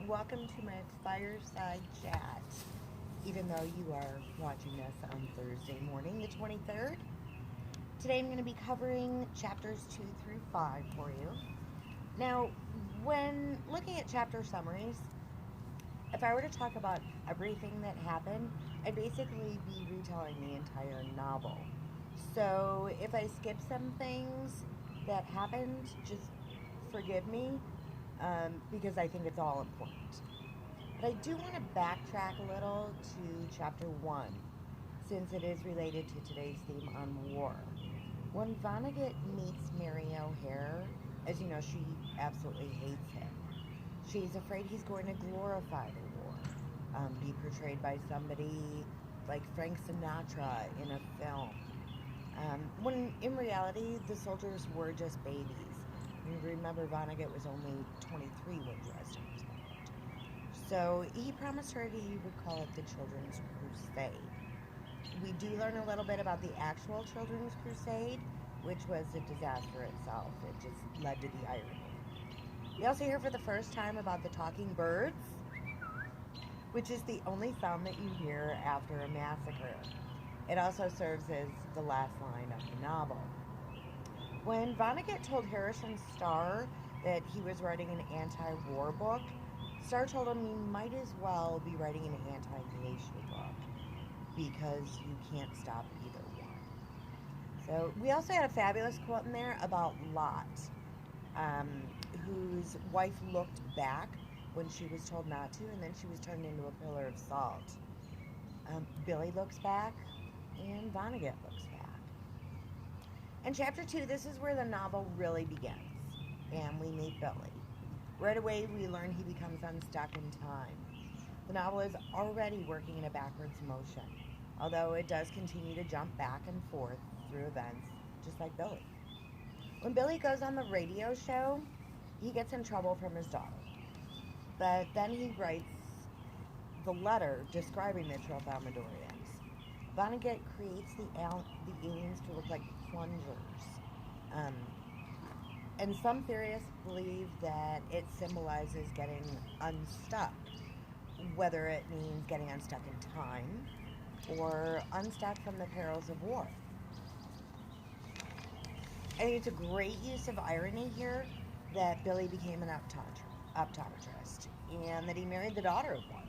Welcome to my fireside chat. Even though you are watching this on Thursday morning, the 23rd, today I'm going to be covering chapters 2 through 5 for you. Now, when looking at chapter summaries, if I were to talk about everything that happened, I'd basically be retelling the entire novel. So if I skip some things that happened, just forgive me because I think it's all important. But I do want to backtrack a little to chapter 1, since it is related to today's theme on war. When Vonnegut meets Mary O'Hare, as you know, she absolutely hates him. She's afraid he's going to glorify the war, be portrayed by somebody like Frank Sinatra in a film. When in reality, the soldiers were just babies. You remember, Vonnegut was only 23 when Dresden was bombed. So he promised her he would call it the Children's Crusade. We do learn a little bit about the actual Children's Crusade, which was a disaster itself. It just led to the irony. We also hear for the first time about the talking birds, which is the only sound that you hear after a massacre. It also serves as the last line of the novel. When Vonnegut told Harrison Starr that he was writing an anti war book, Starr told him he might as well be writing an anti glacier book because you can't stop either one. So, we also had a fabulous quote in there about Lot, um, whose wife looked back when she was told not to, and then she was turned into a pillar of salt. Billy looks back, and Vonnegut looks back. In chapter 2, this is where the novel really begins, and we meet Billy. Right away, we learn he becomes unstuck in time. The novel is already working in a backwards motion, although it does continue to jump back and forth through events, just like Billy. When Billy goes on the radio show, he gets in trouble from his daughter. But then he writes the letter describing the Tralfamadorians. Vonnegut creates the aliens to look like plungers. Um, and some theorists believe that it symbolizes getting unstuck, whether it means getting unstuck in time or unstuck from the perils of war. I think it's a great use of irony here that Billy became an optometrist and that he married the daughter of one.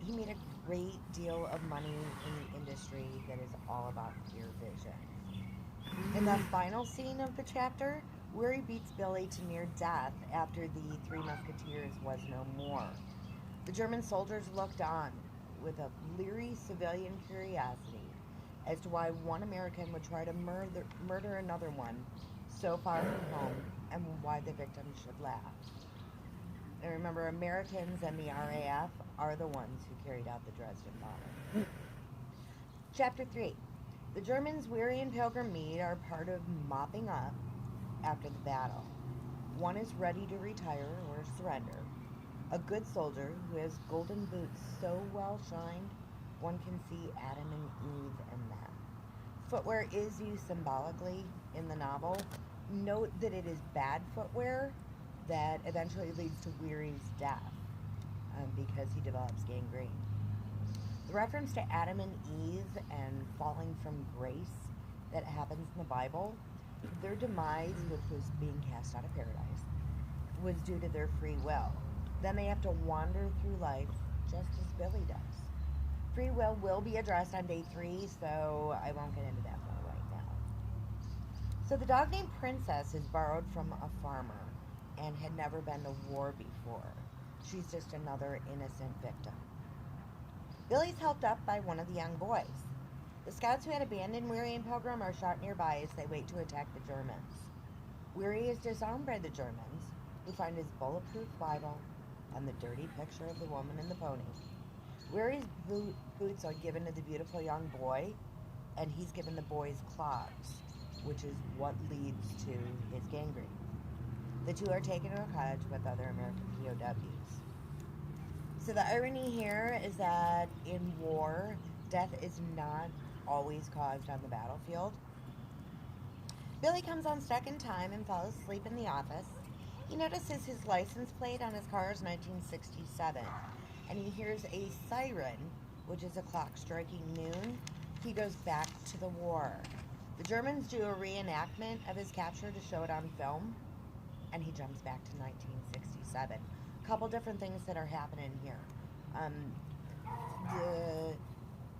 He made a great deal of money in the industry that is all about peer vision. In the final scene of the chapter, Weary beats Billy to near death after the Three Musketeers was no more. The German soldiers looked on with a leery civilian curiosity as to why one American would try to murder another one so far from home and why the victim should laugh. And remember, Americans and the RAF are the ones who carried out the Dresden bombing. Chapter 3. The Germans Weary and Pilgrim Mead are part of mopping up after the battle. One is ready to retire or surrender. A good soldier who has golden boots so well shined, one can see Adam and Eve in them. Footwear is used symbolically in the novel. Note that it is bad footwear that eventually leads to Weary's death because he develops gangrene. The reference to Adam and Eve and falling from grace that happens in the Bible, their demise, which was being cast out of paradise, was due to their free will. Then they have to wander through life just as Billy does. Free will be addressed on day 3, so I won't get into that more right now. So the dog named Princess is borrowed from a farmer and had never been to war before. She's just another innocent victim. Billy's helped up by one of the young boys. The scouts who had abandoned Weary and Pilgrim are shot nearby as they wait to attack the Germans. Weary is disarmed by the Germans, who find his bulletproof Bible and the dirty picture of the woman in the pony. Weary's boots are given to the beautiful young boy, and he's given the boy's clogs, which is what leads to his gangrene. The two are taken to a cottage with other American POWs. So the irony here is that in war, death is not always caused on the battlefield. Billy comes unstuck in time and falls asleep in the office. He notices his license plate on his car is 1967, and he hears a siren, which is a clock striking noon. He goes back to the war. The Germans do a reenactment of his capture to show it on film, and he jumps back to 1967. A couple different things that are happening here. The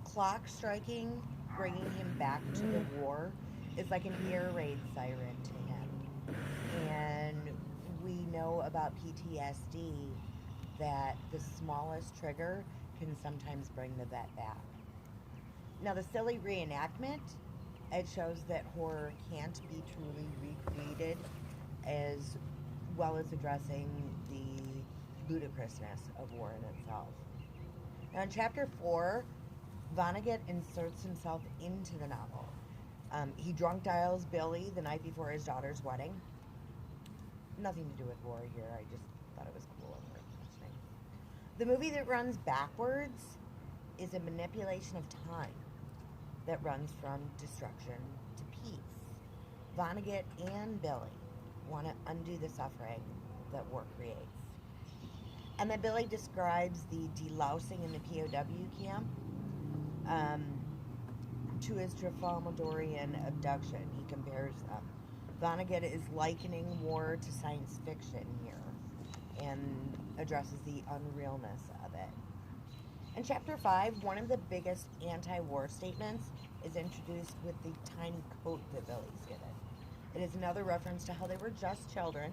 clock striking, bringing him back to the war, is like an air raid siren to him. And we know about PTSD that the smallest trigger can sometimes bring the vet back. Now, the silly reenactment, it shows that horror can't be truly recreated, as well as addressing the ludicrousness of war in itself. Now, in chapter 4, Vonnegut inserts himself into the novel. He drunk dials Billy the night before his daughter's wedding. Nothing to do with war here. I just thought it was cool and worth mentioning. The movie that runs backwards is a manipulation of time that runs from destruction to peace. Vonnegut and Billy want to undo the suffering that war creates. And then Billy describes the delousing in the POW camp to his Trafalmadorian abduction. He compares them. Vonnegut is likening war to science fiction here and addresses the unrealness of it. In chapter 5, one of the biggest anti-war statements is introduced with the tiny coat that Billy's given. It is another reference to how they were just children,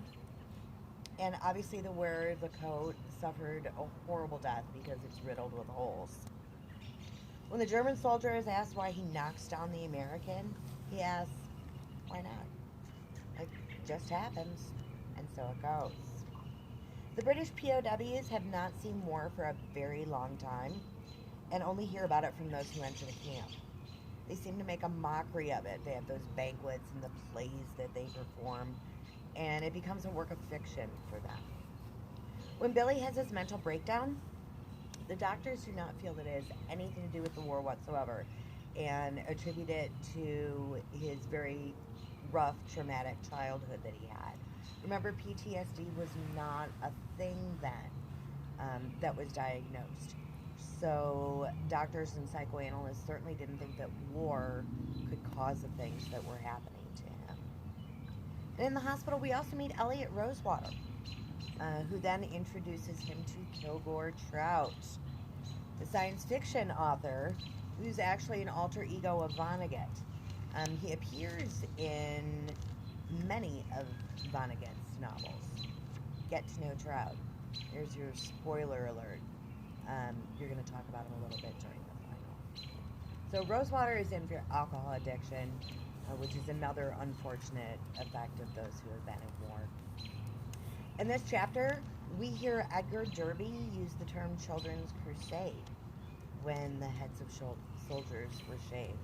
and obviously the wearer of the coat suffered a horrible death because it's riddled with holes. When the German soldier is asked why he knocks down the American, he asks, why not? It just happens, and so it goes. The British POWs have not seen war for a very long time, and only hear about it from those who enter the camp. They seem to make a mockery of it. They have those banquets and the plays that they perform, and it becomes a work of fiction for them. When Billy has his mental breakdown, the doctors do not feel that it has anything to do with the war whatsoever, and attribute it to his very rough, traumatic childhood that he had. Remember, PTSD was not a thing then that was diagnosed. So doctors and psychoanalysts certainly didn't think that war could cause the things that were happening to him. And in the hospital, we also meet Elliot Rosewater, who then introduces him to Kilgore Trout, the science fiction author who's actually an alter ego of Vonnegut. He appears in many of Vonnegut's novels. Get to know Trout. There's your spoiler alert. You're going to talk about him a little bit during the final. So Rosewater is in for alcohol addiction, which is another unfortunate effect of those who have been in war. In this chapter, we hear Edgar Derby use the term children's crusade when the heads of soldiers were shaved.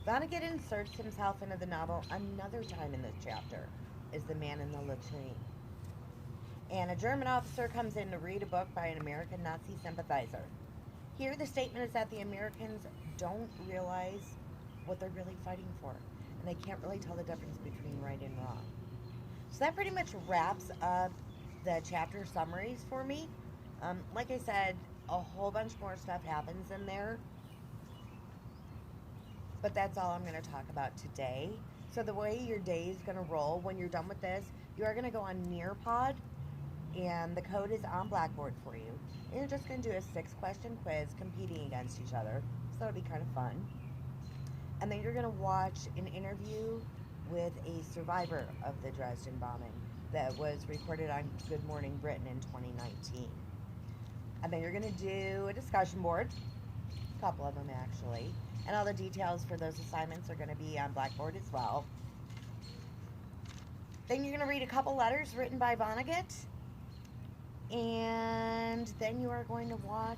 Vonnegut inserts himself into the novel another time in this chapter as the man in the latrine. And a German officer comes in to read a book by an American Nazi sympathizer. Here the statement is that the Americans don't realize what they're really fighting for, and they can't really tell the difference between right and wrong. So that pretty much wraps up the chapter summaries for me. Like I said, a whole bunch more stuff happens in there, but that's all I'm going to talk about today. So the way your day is going to roll when you're done with this, you are going to go on Nearpod, and the code is on Blackboard for you. And you're just going to do a 6-question quiz competing against each other, so that'll be kind of fun. And then you're going to watch an interview with a survivor of the Dresden bombing that was recorded on Good Morning Britain in 2019. And then you're going to do a discussion board, a couple of them actually, and all the details for those assignments are going to be on Blackboard as well. Then you're going to read a couple letters written by Vonnegut, and then you are going to watch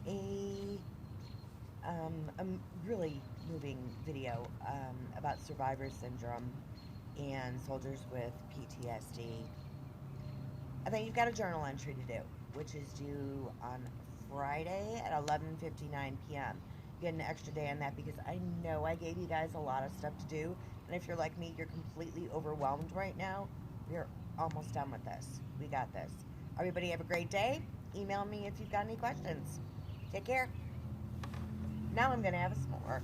a really moving video about survivor syndrome and soldiers with PTSD. And then you've got a journal entry to do, which is due on Friday at 11:59 p.m. You get an extra day on that because I know I gave you guys a lot of stuff to do, and if you're like me, you're completely overwhelmed right now. You're almost done with this. We got this. Everybody have a great day. Email me if you've got any questions. Take care. Now I'm going to have a s'more.